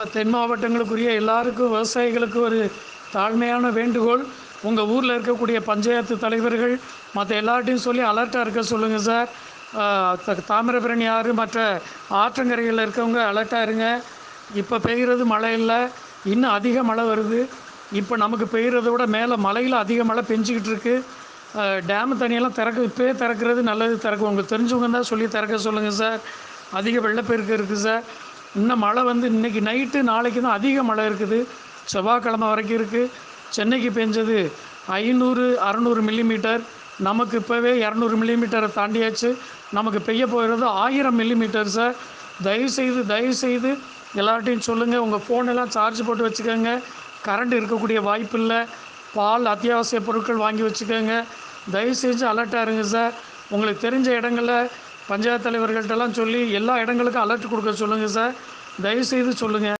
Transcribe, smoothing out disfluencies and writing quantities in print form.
தென் மாவட்டங்களுக்குரிய எல்லாருக்கும் விவசாயிகளுக்கு ஒரு தாழ்மையான வேண்டுகோள். உங்கள் ஊரில் இருக்கக்கூடிய பஞ்சாயத்து தலைவர்கள் மற்ற எல்லார்ட்டையும் சொல்லி அலர்ட்டாக இருக்க சொல்லுங்கள் சார். தாமிரபரணி ஆறு மற்ற ஆற்றங்கரைகளில் இருக்கவங்க அலர்ட்டாக இருங்க. இப்போ பெய்கிறது மழை இல்லை, இன்னும் அதிக மழை வருது. இப்போ நமக்கு பெய்கிறத விட மேலே மலையில் அதிக மழை பெஞ்சிக்கிட்டு இருக்குது. டேமு தண்ணியெல்லாம் இப்போயே திறக்கிறது நல்லது. உங்களுக்கு தெரிஞ்சவங்க தான் சொல்லி திறக்க சொல்லுங்கள் சார். அதிக வெள்ளப்பெருக்கு இருக்குது சார். இன்னும் மழை இன்றைக்கி நைட்டு நாளைக்கு தான் அதிக மழை இருக்குது. செவ்வாய்க்கிழமை வரைக்கும் இருக்குது. சென்னைக்கு பெஞ்சது 500-600 மில்லிமீட்டர். நமக்கு இப்போவே 200 மில்லிமீட்டரை தாண்டியாச்சு. நமக்கு பெய்ய போகிறது 1000 மில்லிமீட்டர் சார். தயவுசெய்து எல்லார்ட்டையும் சொல்லுங்கள். உங்கள் ஃபோனெல்லாம் சார்ஜ் போட்டு வச்சுக்கோங்க. கரண்ட் இருக்கக்கூடிய வாய்ப்பு இல்லை. பால் அத்தியாவசிய பொருட்கள் வாங்கி வச்சுக்கோங்க. தயவுசெய்து அலர்ட்டாக இருங்க சார். உங்களுக்கு தெரிஞ்ச இடங்களில் பஞ்சாயத்து தலைவர்கள்ட்டெல்லாம் சொல்லி எல்லா இடங்களுக்கும் அலர்ட் கொடுக்க சொல்லுங்கள் சார். தயவுசெய்து சொல்லுங்கள்.